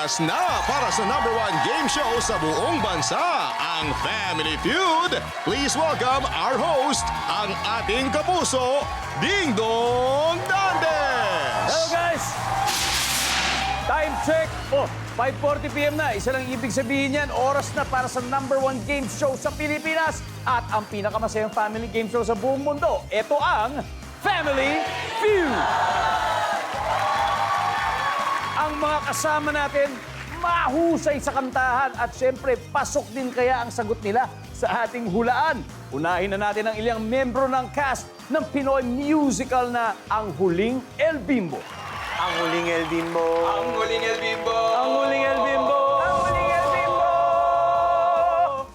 Oras na para sa #1 game show sa buong bansa, ang Family Feud. Please welcome our host, ang ating kapuso, Ding Dong Dantes! Hello guys! Time check! 5:40 PM na. Isa lang ibig sabihin yan, oras na para sa #1 game show sa Pilipinas at ang pinakamasayang family game show sa buong mundo. Ito ang Family Feud! Ang mga kasama natin, mahusay sa kantahan at syempre, pasok din kaya ang sagot nila sa ating hulaan. Unahin na natin ang ilang membro ng cast ng Pinoy musical na Ang Huling El Bimbo. Ang Huling El Bimbo. Ang Huling El Bimbo! Ang Huling El Bimbo! Ang Huling El Bimbo!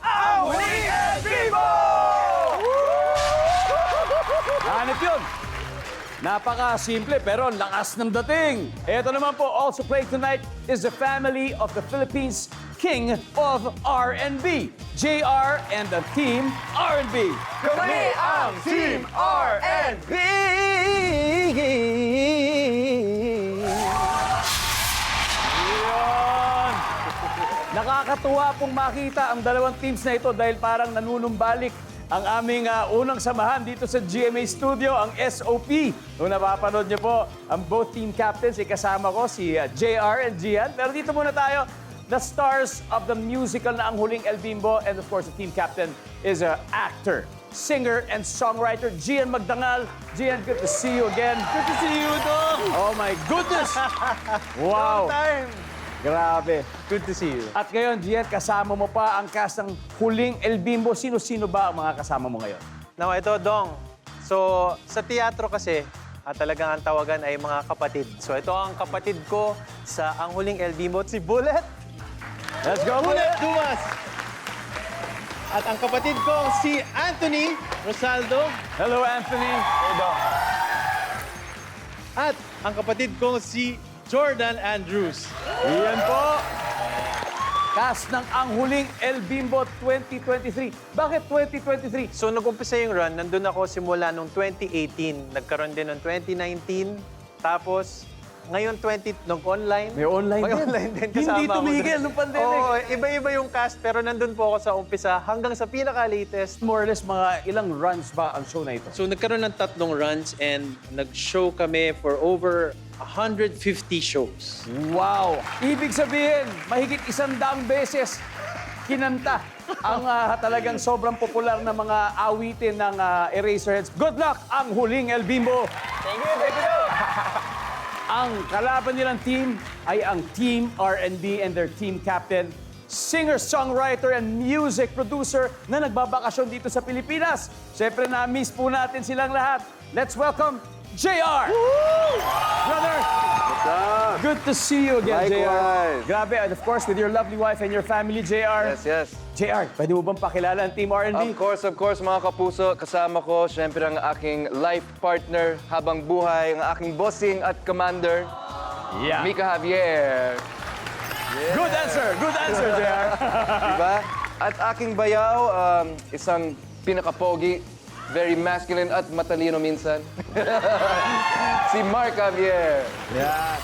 Ang Huling El Bimbo! Hanip yun. Napaka-simple pero ang lakas ng dating. Ito naman po, also playing tonight is the family of the Philippines King of R&B, JR and the Team R&B. Kami ang Team R&B! Yun! Nakakatuwa pong makita ang dalawang teams na ito dahil parang nanunumbalik ang aming unang samahan dito sa GMA Studio, ang SOP. Kung napapanood niyo po, ang both team captains, kasama ko si JR and Gian. Pero dito muna tayo, the stars of the musical na Ang Huling El Bimbo, and of course, the team captain is an actor, singer, and songwriter, Gian Magdangal. Gian, good to see you again. Good to see you, Dong! Oh my goodness! Wow! Time. Grabe. Good to see you. At ngayon, Gian, kasama mo pa ang cast ng Huling El Bimbo. Sino-sino ba ang mga kasama mo ngayon? Now, ito, Dong. So, sa teatro kasi, talagang ang tawagan ay mga kapatid. So, ito ang kapatid ko sa Ang Huling El Bimbo, si Bullet. Let's go, Bullet Bullet! Dumas. At ang kapatid ko, si Anthony Rosaldo. Hello, Anthony. At ang kapatid ko, si Jordan Andrews. Iyan po. Cast ng Ang Huling El Bimbo 2023. Bakit 2023? So, nag-umpisa yung run. Nandun ako simula nung 2018. Nagkaroon din noong 2019. Tapos, ngayon nung online. May online May din. online din kasama Hindi ako tumigil dun. nung pandemic. Oo, iba-iba yung cast. Pero nandun po ako sa umpisa hanggang sa pinaka-latest. More or less, mga ilang runs ba ang show na ito? So, nagkaroon ng 3 runs and nag-show kami for over 150 shows. Wow! Ibig sabihin, mahigit 100 beses kinanta ang talagang sobrang popular na mga awitin ng Eraserheads. Good luck, Ang Huling El Bimbo! Thank you! Ang kalaban nilang team ay ang Team R&B and their team captain, singer, songwriter, and music producer na nagbabakasyon dito sa Pilipinas. Siyempre, na-miss po natin silang lahat. Let's welcome JR! Brother! What's up? Good to see you again, Likewise. JR. Grabe, and of course, with your lovely wife and your family, JR. Yes, yes. JR, pwede mo bang pakilala ang Team R&B? Of course, mga kapuso, kasama ko, syempre ang aking life partner habang buhay, ang aking bossing at commander, Yeah. Mika Javier. Good answer, JR. Diba? At aking bayaw, isang pinakapogi, very masculine at matalino minsan. Si Mark Javier. Yeah.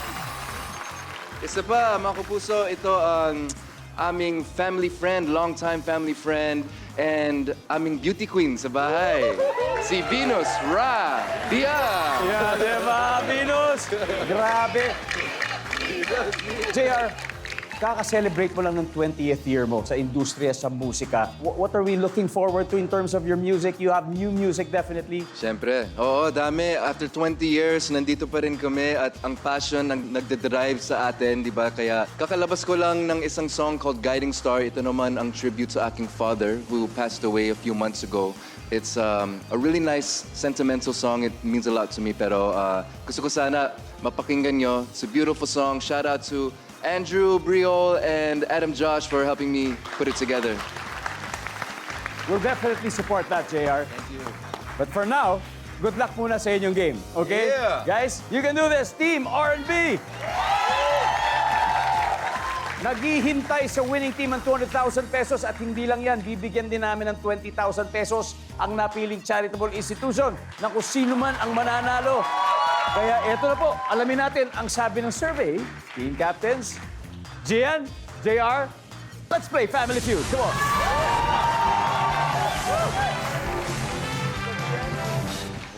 Isa pa, mga kapuso, ito ang aming family friend, long-time family friend, and aming beauty queen sa bahay, si Venus Ra Diaz. Yeah, diba, Venus? Grabe. JR, kaka-celebrate mo lang ng 20th year mo sa industriya sa musika. What are we looking forward to in terms of your music? You have new music, definitely. Siyempre, oo, dami. After 20 years, nandito pa rin kami at ang passion ang nagdadrive sa atin, di ba? Kaya kakalabas ko lang ng isang song called Guiding Star. Ito naman ang tribute sa aking father who passed away a few months ago. It's a really nice, sentimental song. It means a lot to me. Pero gusto ko sana mapakinggan nyo. It's a beautiful song. Shout out to Andrew Briol and Adam Josh for helping me put it together. We'll definitely support that, JR. Thank you. But for now, good luck muna sa inyong game, okay? Yeah. Guys, you can do this. Team R&B! Naghihintay sa winning team ang 200,000 pesos at hindi lang yan, bibigyan din namin ng 20,000 pesos ang napiling charitable institution na kung sino man ang mananalo. Kaya eto na po, alamin natin ang sabi ng survey. Team captains, Gian, JR, let's play Family Feud. Come on.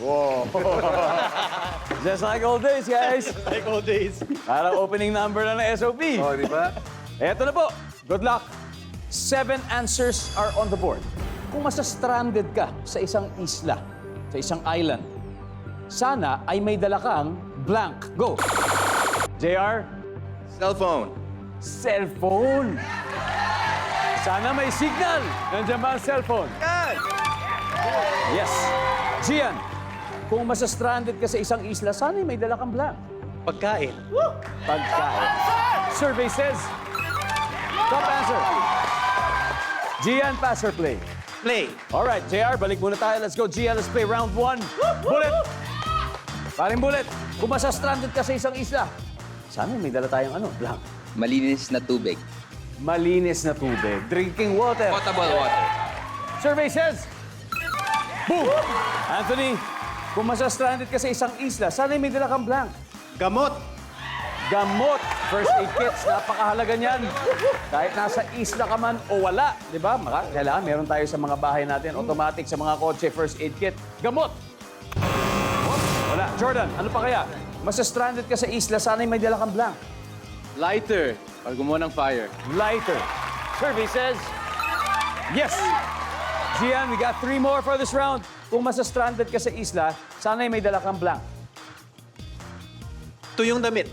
Whoa. Just like old days, guys. Like old days. Parang opening number na ng SOP. Oh, di ba? Eto na po. Good luck. 7 answers are on the board. Kung masa-stranded ka sa isang isla, sa isang island, sana ay may dala kang blank. Go. JR, Cellphone. cellphone. Sana may signal. Nandiyan ba ang cellphone? Yes. Gian, kung masa-stranded ka sa isang isla, sana ay may dala kang blank. Pagkain. Pagkain. Survey says, top answer. Gian, pass or play? Play. All right, JR, balik muna tayo. Let's go, Gian. Let's play round 1. Bullet. Paring Bullet, kung masa-stranded ka sa isang isla, sana may dala tayong blank. Malinis na tubig. Malinis na tubig. Drinking water. Potable water. Survey says, boom! Anthony, kung masa-stranded ka sa isang isla, sana may dala kang blank. Gamot. Gamot. First aid kits, napakahalaga niyan. Kahit nasa isla ka man o wala, di ba? Kailangan meron tayo sa mga bahay natin, automatic sa mga kotse, first aid kit. Gamot. Wala. Jordan, ano pa kaya? Masa-stranded ka sa isla, sana may dala kang blank. Lighter. Para gumawa ng fire. Lighter. Survey says, yes. Gian, we got 3 more for this round. Kung masa-stranded ka sa isla, sana may dala kang blank. Tuyong damit.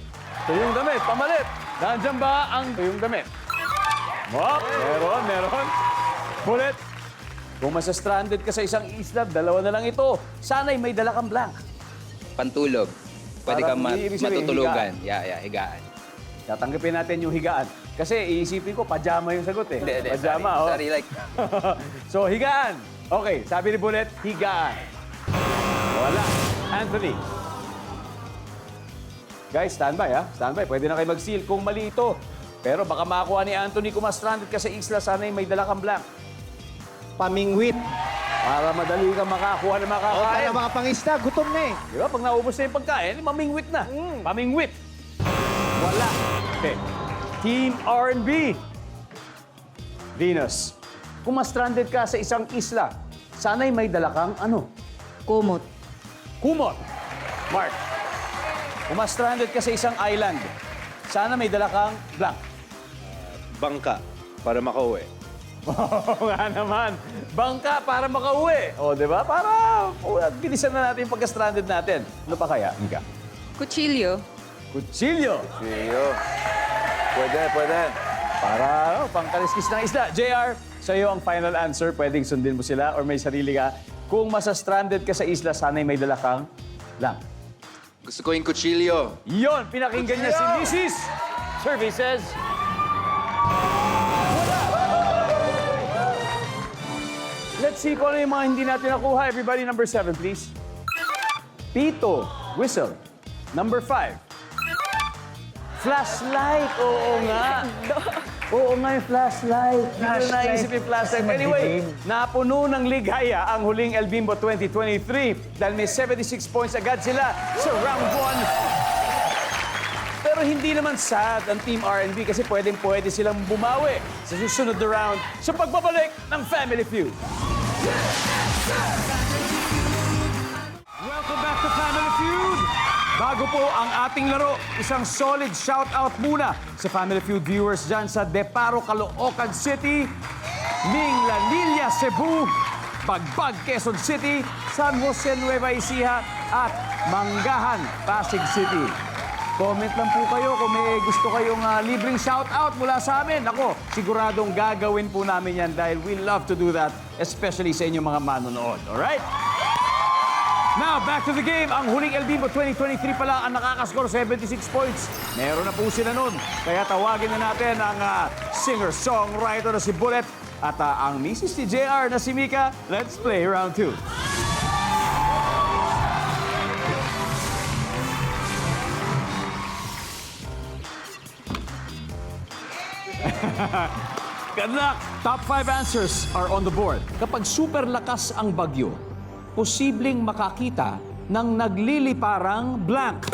Tuyong damit, pamalit. Nandiyan ba ang tuyong damit? Wop, meron. Bullet. Kung masa-stranded ka sa isang isla, 2 na lang ito. Sana'y may dala kang blank. Pantulog. Pwede Parang kang ibig sabihin, matutulugan. Higaan. Tatanggapin natin yung higaan. Kasi iisipin ko, pajama yung sagot eh. Hindi, Pajama, sorry, like... So, higaan. Okay, sabi ni Bullet, higaan. Wala. Anthony. Guys, standby ha. Standby. Pwede na kayo mag-seal kung mali ito. Pero baka makakuha ni Anthony kung ma-stranded ka sa isla, sana'y may dala kang blank. Pamingwit. Para madali kang makakuha ng makakain. mga pangista, gutom na eh. Di ba? Pag naubos na yung pagkain, mamingwit na. Pamingwit. Wala. Okay. Team R&B. Venus. Kung ma-stranded ka sa isang isla, sana'y may dala kang Kumot. Kumot. Mark. Kung ma-stranded ka sa isang island, sana may dala kang blank. Bangka. Para makauwi. Oo nga naman. Bangka para makauwi. O, di ba? Para bilisan na natin yung pagka-stranded natin. Ano pa kaya, Mika? Kutsilyo. Kutsilyo. Pwede. Para pangkaliskis ng isla. JR, sa iyo ang final answer. Pwedeng sundin mo sila or may sarili ka. Kung masa-stranded ka sa isla, sana'y may dala kang blank. Gusto ko yung kutsilyo. Yon, pinakinggan niya si Mrs. Survey says... Let's see kung ano yung mga hindi natin nakuha. Everybody, number 7, please. Pito, whistle. Number 5. Flashlight. Oo nga. Oo nga yung flashlight. Hindi ko naisip yung flashlight. Anyway, napuno ng ligaya ang huling El Bimbo 2023 dahil may 76 points agad sila sa round 1. Pero hindi naman sad ang Team R&B kasi pwedeng-pwede silang bumawi sa susunod na round sa pagbabalik ng Family Feud. Welcome back to Family Feud! Bago po ang ating laro, isang solid shout-out muna sa Family Feud viewers dyan sa Deparo, Caloocan City, Minglanilla, Cebu, Bagbag, Quezon City, San Jose, Nueva Ecija, at Manggahan, Pasig City. Comment lang po kayo kung may gusto kayong libreng shout-out mula sa amin. Ako, siguradong gagawin po namin yan dahil we love to do that, especially sa inyong mga manonood. Alright? Now, back to the game. Ang huling El Bimbo 2023 pala ang nakakascore 76 points. Meron na po sila nun. Kaya tawagin na natin ang singer-songwriter na si Bullet at ang Mrs. ni JR na si Mika. Let's play round 2. Good luck! Top 5 answers are on the board. Kapag super lakas ang bagyo, posibleng makakita ng nagliliparang blank.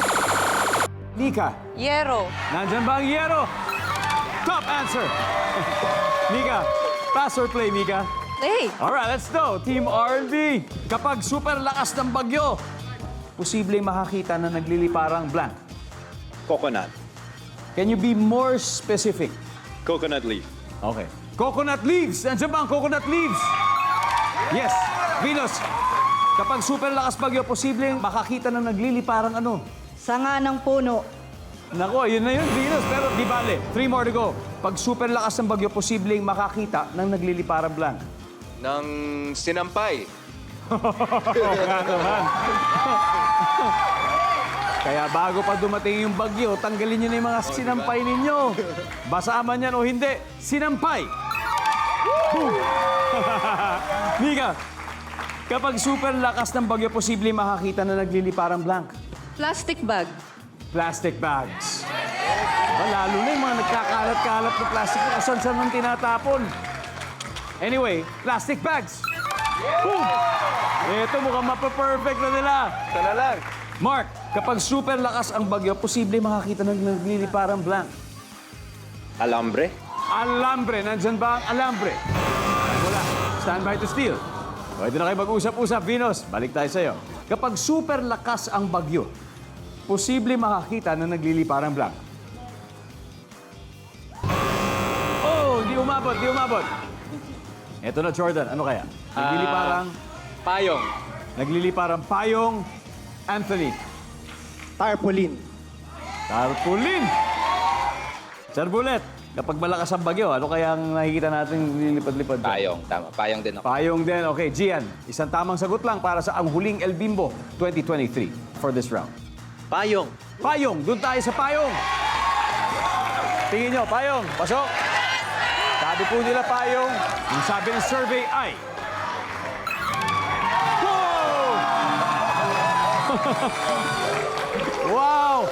Mika, Yero. nandyan ba ang yero? Top answer. Mika, pass or play, Mika? Play. Alright, let's go. Team R&B. Kapag super lakas ng bagyo, posibleng makakita na nagliliparang blank. Coconut. Can you be more specific? Coconut leaf. Okay. Coconut leaves. Nandiyan ba ang coconut leaves? Yes. Venus, kapag super lakas bagyo, posibleng makakita na nagliliparang ano? Sanga ng puno. Nako, yun na yun, Venus. Pero di bale. 3 more to go. Pag super lakas ng bagyo, posibleng makakita ng nagliliparang blank. Ng sinampay. Nga naman. Kaya bago pa dumating yung bagyo, tanggalin nyo na yung mga sinampay ninyo. Basa man yan o hindi, sinampay. Boom! Mika, kapag super lakas ng bagyo, posibleng makakita na nagliliparang blank. Plastic bag. Plastic bags. Lalo na yung mga nagkakalat-kalat na plastic na kung saan nang tinatapon. Anyway, plastic bags. Boom! Ito mukhang mapaperfect na nila. Sana lang. Mark, kapag super lakas ang bagyo, posible makakita ng nagliliparang blank. Alambre. Alambre. Nandyan ba ang alambre? Wala. Stand by to steal. Pwede na kayo mag-usap-usap, Venus. Balik tayo sa'yo. Kapag super lakas ang bagyo, posible makakita na nagliliparang blank. Oh, di umabot, di umabot. Eto na, Jordan. Ano kaya? Nagliliparang... Payong. Nagliliparang payong. Anthony. Tarpaulin. Tarpaulin. Sir Bullet, kapag malakas ang bagyo, ano kaya ang nakikita natin lilipad-lipad? Payong, tama. Payong din ako. Payong din. Okay, Gian, isang tamang sagot lang para sa ang huling El Bimbo 2023 for this round. Payong. Payong, doon tayo sa payong. Tingin nyo, payong, pasok. Sabi po nila payong, yung sabi ng survey ay... Wow!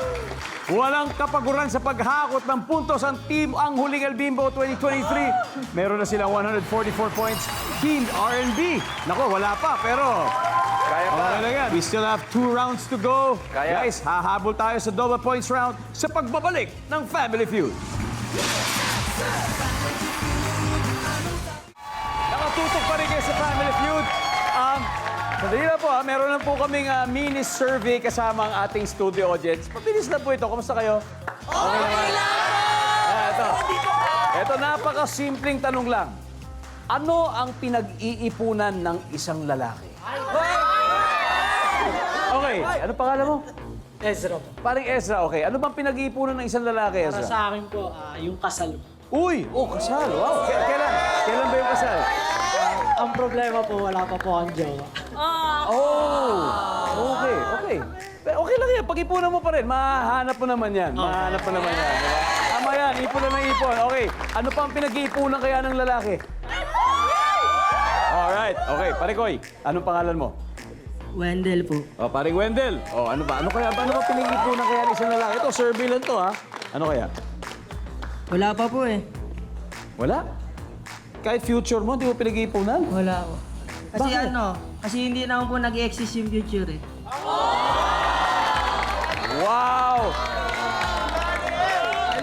Walang kapaguran sa paghakot ng puntos ang team ang huling El Bimbo 2023. Meron na silang 144 points. Team R&B. Nako, wala pa, pero... Kaya pa. Okay lang yan. We still have 2 rounds to go. Kaya. Guys, hahabol tayo sa double points round sa pagbabalik ng Family Feud. Nakatutok pa rin kayo sa Family Feud. Sandali na po, meron na po kaming mini survey kasama ang ating studio audience. Mabilis na po ito. Kamusta kayo? Okay naman. Ito, napakasimpleng tanong lang. Ano ang pinag-iipunan ng isang lalaki? Okay, ano pangalan mo? Ezra. Paring Ezra, okay. Ano bang pinag-iipunan ng isang lalaki, Para Ezra? sa akin po, yung kasal. Uy! Oh, kasal. Wow. Kailan? Kailan ba yung kasal? Ang problema po, wala pa po ang jowa. Oh! Okay, okay. Pero okay lang yan. Pag-ipunan mo pa rin, mahanap mo naman yan. Mahanap mo naman yan, di ba? Tama yan. Ipon na ng ipon. Okay. Ano pa ang pinag-iipunan kaya ng lalaki? Alright. Okay. Parikoy, anong pangalan mo? Wendell po. Oh, paring Wendell. Oh, ano ba? Ano ba pinag-iipunan kaya ng isang lalaki? Ito, survey lang to, ha? Ano kaya? Wala pa po eh. Wala? Kahit future mo, di mo pinag-iipunan? Wala po. Kasi Bakit? kasi hindi naman po nag-exist yung future eh. Wow!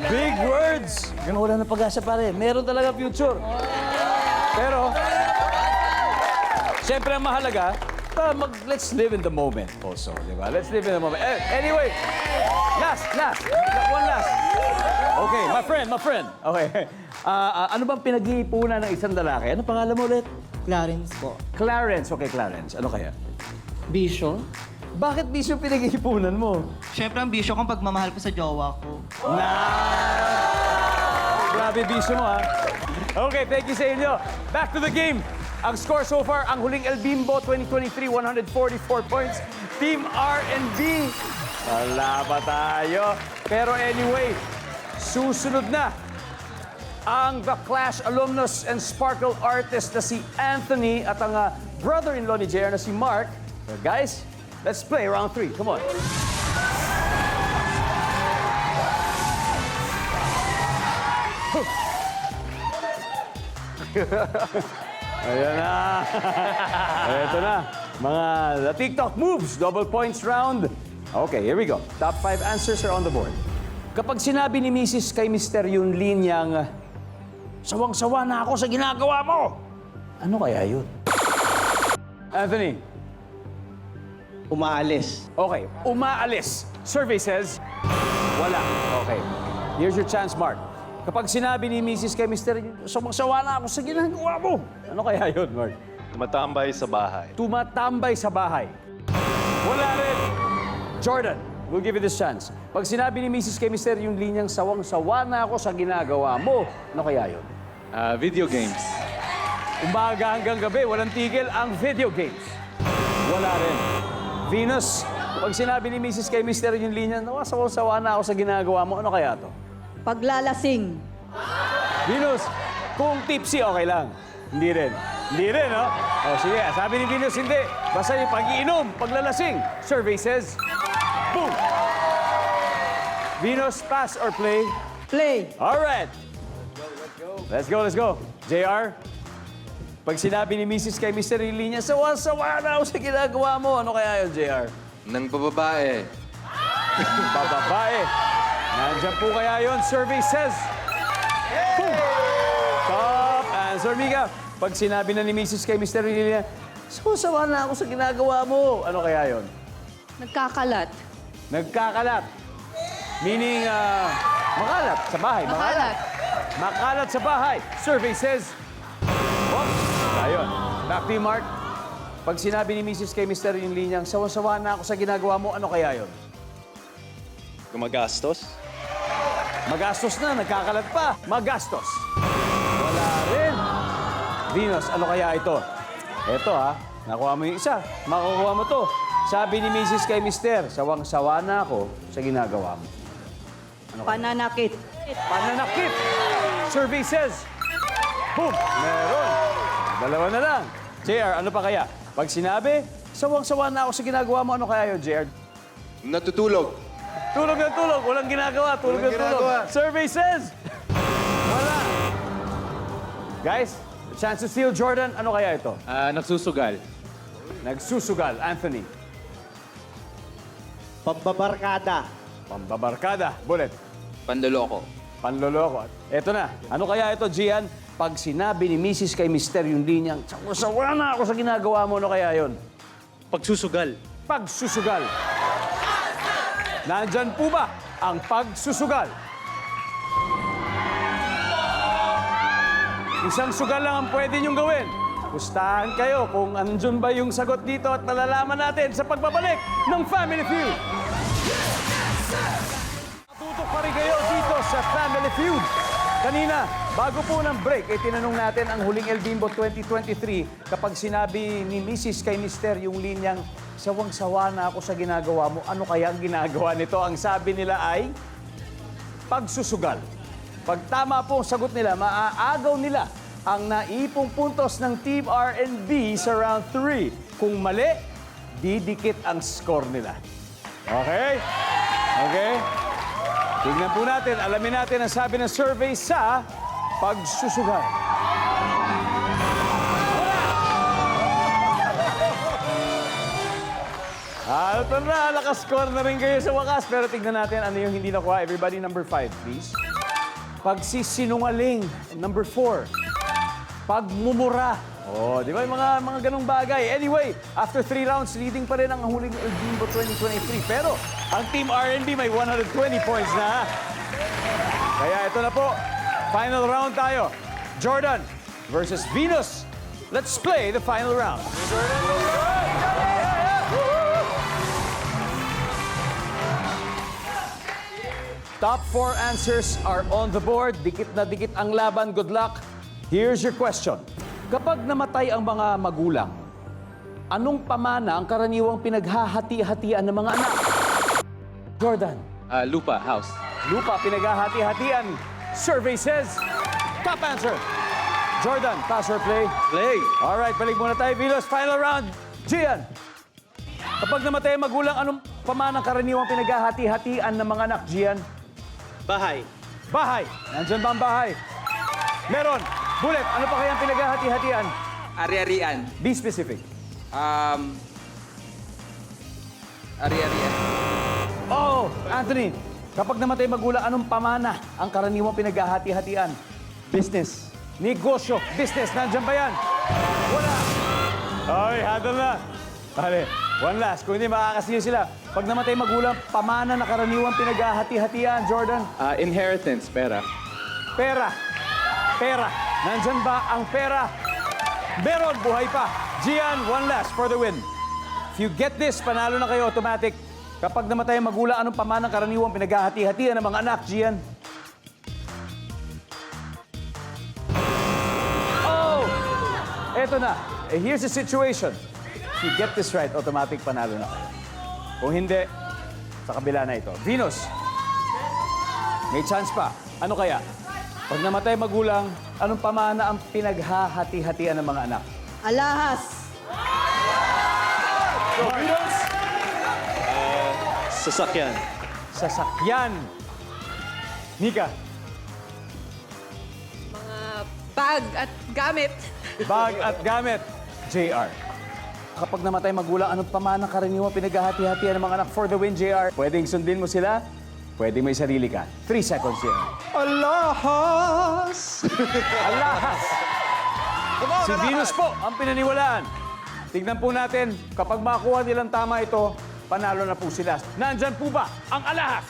Big words! Ganun, wala na pag-asa pare. Meron talaga future. Pero, siyempre ang mahalaga, let's live in the moment also, di ba? Let's live in the moment. Anyway, last. One last. Okay, my friend. Okay. Ano bang pinag-iipunan ng isang lalaki? Ano pangalan mo ulit? Clarence po. Clarence. Okay, Clarence. Ano kaya? Bisyo? Bakit bisyo pinag-iipunan mo? Siyempre ang bisyo kong pagmamahal ko sa jowa ko. Grabe bisyo mo, ha? Okay, thank you sa inyo. Back to the game. Ang score so far, ang huling El Bimbo 2023, 144 points. Team R&B. Wala pa tayo. Pero anyway, susunod na ang The Clash alumnus and sparkle artist na si Anthony at ang brother-in-law ni JR na si Mark. So guys, let's play round 3. Come on. Ayan na. Ito na. Mga the TikTok moves. Double points round. Okay, here we go. Top 5 answers are on the board. Kapag sinabi ni Mrs. kay Mr. yung linyang, sawang-sawa na ako sa ginagawa mo, ano kaya yun? Anthony. Umaalis. Okay, umaalis. Survey says, wala. Okay. Here's your chance, Mark. Kapag sinabi ni Mrs. kay Mr. sawang-sawa na ako sa ginagawa mo, ano kaya yun, Mark? Tumatambay sa bahay. Tumatambay sa bahay. Wala rin. Jordan, we'll give you this chance. Pag sinabi ni Mrs. kay Mr. yung linyang sawang-sawa na ako sa ginagawa mo, ano kaya yun? Video games. Umaga hanggang gabi, walang tigil ang video games. Wala rin. Venus, pag sinabi ni Mrs. kay Mr. yung linyang, sawang-sawa na ako sa ginagawa mo, ano kaya to? Paglalasing. Venus, kung tipsy, okay lang. Hindi rin. Hindi rin, no? O, sige. Sabi ni Venus, hindi. Basta yung pag-iinom, paglalasing. Survey says, boom! Venus, pass or play? Play. All right. Let's go, let's go. JR, pag sinabi ni Mrs. kay Mr. Linya, sawa-sawa na ako sa ginagawa mo. Ano kaya yun, JR? Nang pababae. Bababae. Nandiyan po kaya yun. Survey says, boom! Top answer, Mika. Pag sinabi na ni Mrs. kay Mr. Linya, sawa-sawa na ako sa ginagawa mo. Ano kaya yun? Nagkakalat. Nagkakalat. Meaning, makalat sa bahay. Makalat. Makalat sa bahay. Survey says, oops, ayun. Back to you, Mark. Pag sinabi ni Mrs. kay Mr. yung linyang, sawa-sawa na ako sa ginagawa mo, ano kaya yun? Gumagastos. Magastos na, nagkakalat pa. Magastos. Wala rin. Venus, ano kaya ito? Ito nakuha mo yung isa. Makukuha mo to. Sabi ni Mrs. kay Mr., sawang-sawa na ako sa ginagawa mo. Pananakit. Pananakit. Survey says, boom, meron. Dalawa na lang. JR, ano pa kaya? Pag sinabi, sawang-sawa na ako sa ginagawa mo, ano kaya yun, JR? Natutulog. Tulog ng tulog, walang ginagawa. Tulog ng tulog. Survey says, wala. Guys, chance to steal, Jordan, ano kaya ito? Nagsusugal. Nagsusugal, Anthony. Pambabarkada. Pambabarkada, Bullet. Pandoloko. Panloloko. Eto na. Ano kaya ito, Gian? Pag sinabi ni Mrs. kay Mr. yung linyang, sawa na ako sa ginagawa mo, ano kaya yon? Pagsusugal. Pagsusugal. Nandyan po ba ang pagsusugal? Isang sugal lang ang pwede niyong gawin. Pustahan kayo kung andun ba yung sagot dito at malalaman natin sa pagbabalik ng Family Feud. Tutok pa rin kayo dito sa Family Feud. Kanina, bago po ng break, tinanong natin ang huling El Bimbo 2023 kapag sinabi ni Mrs. kay Mr. yung linyang, sawang-sawa na ako sa ginagawa mo, ano kaya ang ginagawa nito? Ang sabi nila ay pagsusugal. Pag tama po ang sagot nila, maaagaw nila ang naipong puntos ng Team R&B sa round 3. Kung mali, didikit ang score nila. Okay? Okay? Tingnan po natin, alamin natin ang sabi ng survey sa pagsusugal. Ito na, nakascore na rin kayo sa wakas. Pero tignan natin ano yung hindi nakuha. Everybody, number 5, please. Pagsisinungaling, number 4. Pagmumura. Oh, di ba yung mga ganong bagay. Anyway, after 3 rounds, leading pa rin ang huling El Bimbo 2023. Pero ang Team R&B may 120 points na. Kaya ito na po, final round tayo. Jordan versus Venus. Let's play the final round. Top 4 answers are on the board. Dikit na dikit ang laban. Good luck. Here's your question. Kapag namatay ang mga magulang, anong pamana ang karaniwang pinaghahati-hatian ng mga anak? Jordan. Lupa, house. Lupa, pinaghahati-hatian. Survey says, top answer. Jordan, pass or play? Play. Alright, balik muna tayo, Venus. Final round. Gian. Kapag namatay ang magulang, anong pamana ang karaniwang pinaghahati-hatian ng mga anak, Gian? Bahay. Bahay. Nandyan ba ang bahay? Meron. Bullet, ano pa kaya ang pinaghahati-hatian? Ari-arian. Be specific. Ari-arian. Oh, Anthony. Kapag namatay magulang, anong pamana ang karaniwang pinaghahati-hatian? Business. Negosyo. Business. Nandiyan ba yan? Wala. Ay, handle na. Pare, one last. Kung hindi makakasiyo sila. Pag namatay magulang, pamana na karaniwang pinaghahati-hatian, Jordan? Inheritance, pera. Pera. Pera. Nandyan ba ang pera? Meron, buhay pa. Gian, one last for the win. If you get this, panalo na kayo automatic. Kapag namatay ang magulang, anong pamanang karaniwang pinaghahati-hatian ng mga anak, Gian? Oh! Eto na. Here's the situation. If you get this right, automatic panalo na kayo. Kung hindi, sa kabila na ito. Venus, may chance pa. Ano kaya? Pag namatay magulang, anong pamana ang pinaghahati-hatian ng mga anak? Alahas. Venus, Sasakyan. sasakyan. Nika, Bag at gamit. bag at gamit. JR. Kapag namatay magulang, anong pamana karaniwang pinaghahati-hatian ng mga anak for the win, JR? Pwedeng sundin mo sila, pwedeng may sarili ka. 3 seconds here. Alahas! Alahas! Si Venus po ang pinaniwalaan. Tignan po natin, kapag makuha nilang tama ito, panalo na po sila. Nandyan po ba ang alahas?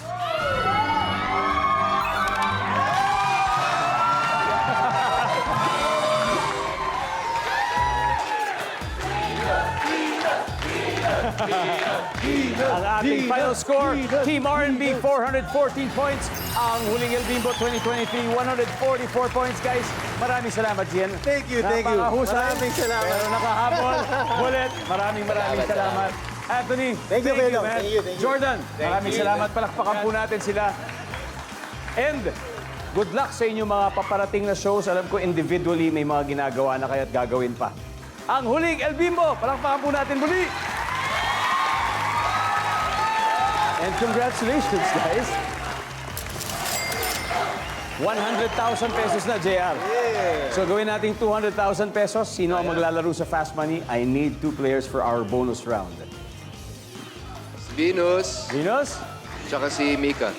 Ang ating final score, Team R&B 414 points. Ang huling El Bimbo 2023, 144 points, guys. Maraming salamat, Gian. Thank you, thank you. Napakahusay. Maraming salamat. Pero nakahabol. Bullet, maraming salamat. Anthony, Thank you, Pedro. man. Thank you, thank you. Jordan, Thank maraming you. salamat. Palakpakan po natin sila. And good luck sa inyo mga paparating na shows. Alam ko individually may mga ginagawa na kayo at gagawin pa. Ang huling El Bimbo, palakpakan po natin muli. And congratulations, guys. 100,000 pesos na, JR. So gawin natin 200,000 pesos. Sino ang maglalaro sa Fast Money? I need 2 players for our bonus round. Venus, Venus? tsaka si Mika.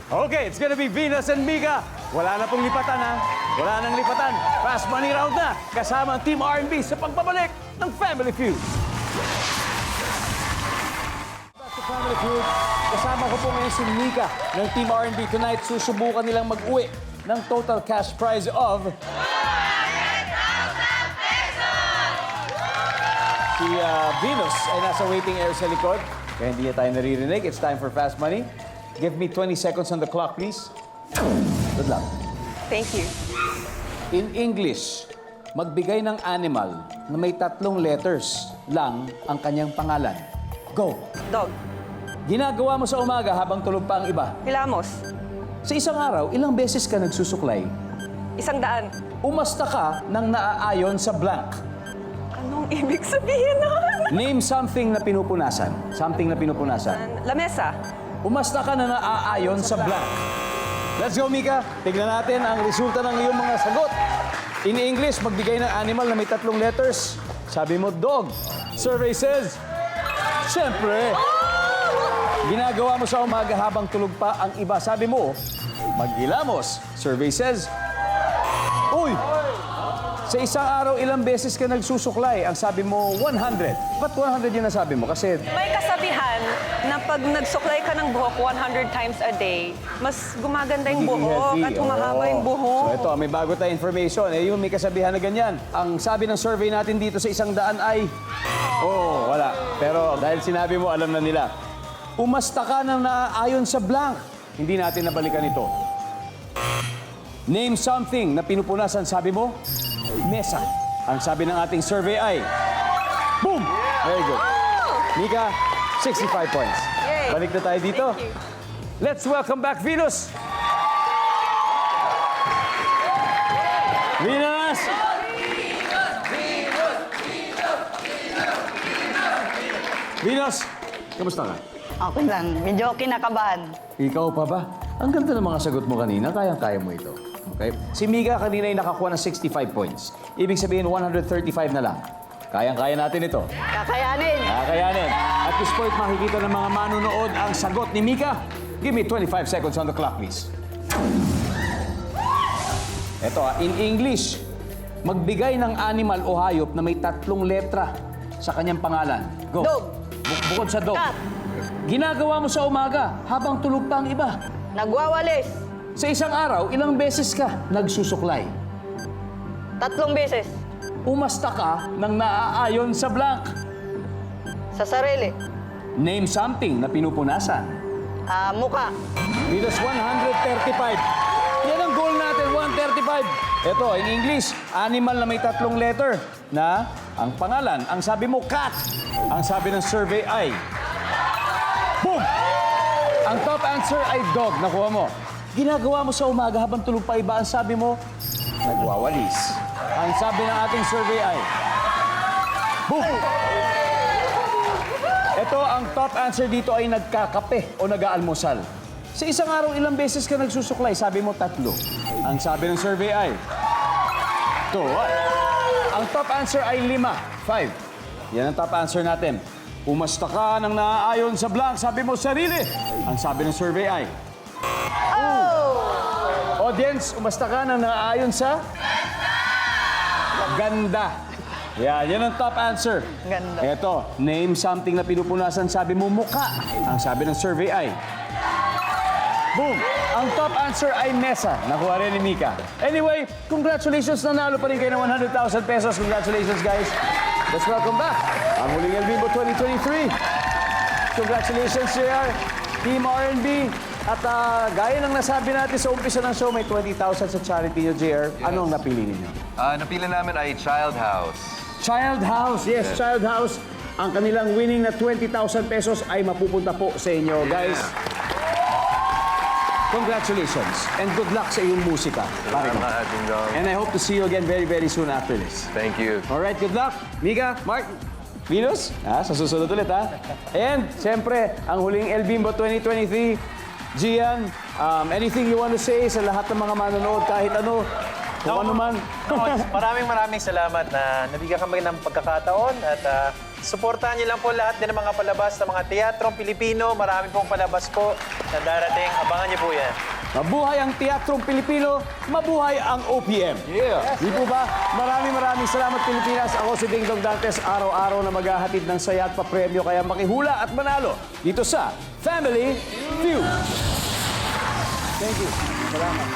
Okay, it's gonna be Venus and Mika. Wala na pong lipatan, ha? Wala nang lipatan. Fast Money round na. Kasama ang Team R&B sa pagbabalik ng Family Feud. Back to Family Feud. Kasama ko po ngayon si Mika ng Team R&B. Tonight, susubukan nilang mag-uwi ng total cash prize of... Si Venus ay nasa waiting area sa likod. Kaya hindi niya tayo naririnig. It's time for Fast Money. Give me 20 seconds on the clock, please. Good luck. Thank you. In English, magbigay ng animal na may 3 letters lang ang kanyang pangalan. Go! Dog. Ginagawa mo sa umaga habang tulog pa ang iba. Hilamos. Sa isang araw, ilang beses ka nagsusuklay? 100. Umasta ka ng naaayon sa blank. Anong ibig sabihin nun? Name something na pinupunasan. Something na pinupunasan. Lamesa. Umasta ka na naaayon sa blank. Let's go, Mika. Tignan natin ang resulta ng iyong mga sagot. In English, magbigay ng animal na may 3 letters. Sabi mo, dog. Survey says, siyempre. Ginagawa mo sa umaga habang tulog pa ang iba. Sabi mo, maghilamos. Survey says, uy! Sa isang araw, ilang beses ka nagsusuklay? Ang sabi mo, 100. Ba't 100 yun nasabi mo? Kasi May kasabihan na pag nagsuklay ka ng buhok 100 times a day, mas gumaganda yung magiging buhok healthy. at humahaba Oo. yung buhok. So ito, may bago tayong information. Yung may kasabihan na ganyan. Ang sabi ng survey natin dito sa 100 ay... Oh, wala. Pero dahil sinabi mo, alam na nila. Umasta ka ng naaayon sa blank. Hindi natin nabalikan ito. Name something na pinupunasan, sabi mo? Mesa. Ang sabi ng ating survey ay... Boom! Very good. Mika, 65 points. Yay. Balik na tayo dito. Thank you. Let's welcome back Venus. Venus! Venus! Kamusta ka? Okay lang. Medyo kinakabahan. Ikaw pa ba? Ang ganda ng mga sagot mo kanina. Kayang-kaya mo ito. Okay? Si Mika kanina ay nakakuha ng 65 points. Ibig sabihin, 135 na lang. Kayang-kaya natin ito. Kakayanin. Kakayanin. At this point, makikita ng mga manonood ang sagot ni Mika. Give me 25 seconds on the clock, please. Ito in English, magbigay ng animal o hayop na may 3 letra sa kanyang pangalan. Go. Dog. Bukod sa dog. Cat. Ginagawa mo sa umaga habang tulog pa ang iba. Nagwawalis. Sa isang araw, ilang beses ka nagsusuklay? 3 beses. Umasta ka ng naaayon sa blank. Sa sarili. Name something na pinupunasan. Muka. Minus 135. Yan ang goal natin, 135. Ito, in English, animal na may 3 letter na ang pangalan. Ang sabi mo, cat. Ang sabi ng survey ay... Boom! Ang top answer ay dog. Nakuha mo. Ginagawa mo sa umaga habang tulog pa iba. Ang sabi mo, nagwawalis. Ang sabi ng ating survey ay... Boom! Ito, ang top answer dito ay nagkakape o nag-aalmusal. Sa isang araw, ilang beses ka nagsusuklay? Sabi mo, 3. Ang sabi ng survey ay... 2. Ang top answer ay 5. 5. Yan ang top answer natin. Umasta ka ng naaayon sa blank. Sabi mo, sarili. Ang sabi ng survey ay... Audience, umasta ka ng naaayon sa... Ganda. Yan ang top answer. Ganda. Ito, name something na pinupunasan. Sabi mo, muka. Ang sabi ng survey ay... Boom! Ang top answer ay mesa. Nakuha rin ni Mika. Anyway, congratulations. Nanalo pa rin kayo ng 100,000 pesos. Congratulations, guys. Let's welcome back ang huling El Vivo 2023. Congratulations, JR. Team R&B. At gaya ng nasabi natin sa umpisa ng show, may 20,000 sa charity nyo, JR. Ano ang napili ninyo? Napili namin ay Child House. Child House. Yes, Child House. Ang kanilang winning na 20,000 pesos ay mapupunta po sa inyo, guys. Congratulations and good luck sa iyong musika. And I hope to see you again very, very soon after this. Thank you. Alright, good luck. Mika, Mark, Venus, sa susunod ulit, ha? And, siyempre, ang huling El Bimbo 2023, Gian, anything you want to say sa lahat ng mga manonood, kahit ano, kung ano man? Maraming salamat na nabigyan kami ng pagkakataon at suportahan niyo lang po lahat din ng mga palabas ng mga teatrong Pilipino. Marami pong palabas po na darating. Abangan niyo po yan. Mabuhay ang teatrong Pilipino, mabuhay ang OPM. Di po ba? Maraming salamat, Pilipinas. Ako si Ding Dong Dantes, araw-araw na maghahatid ng saya at papremyo. Kaya makihula at manalo dito sa Family Feud. Thank you. Salamat.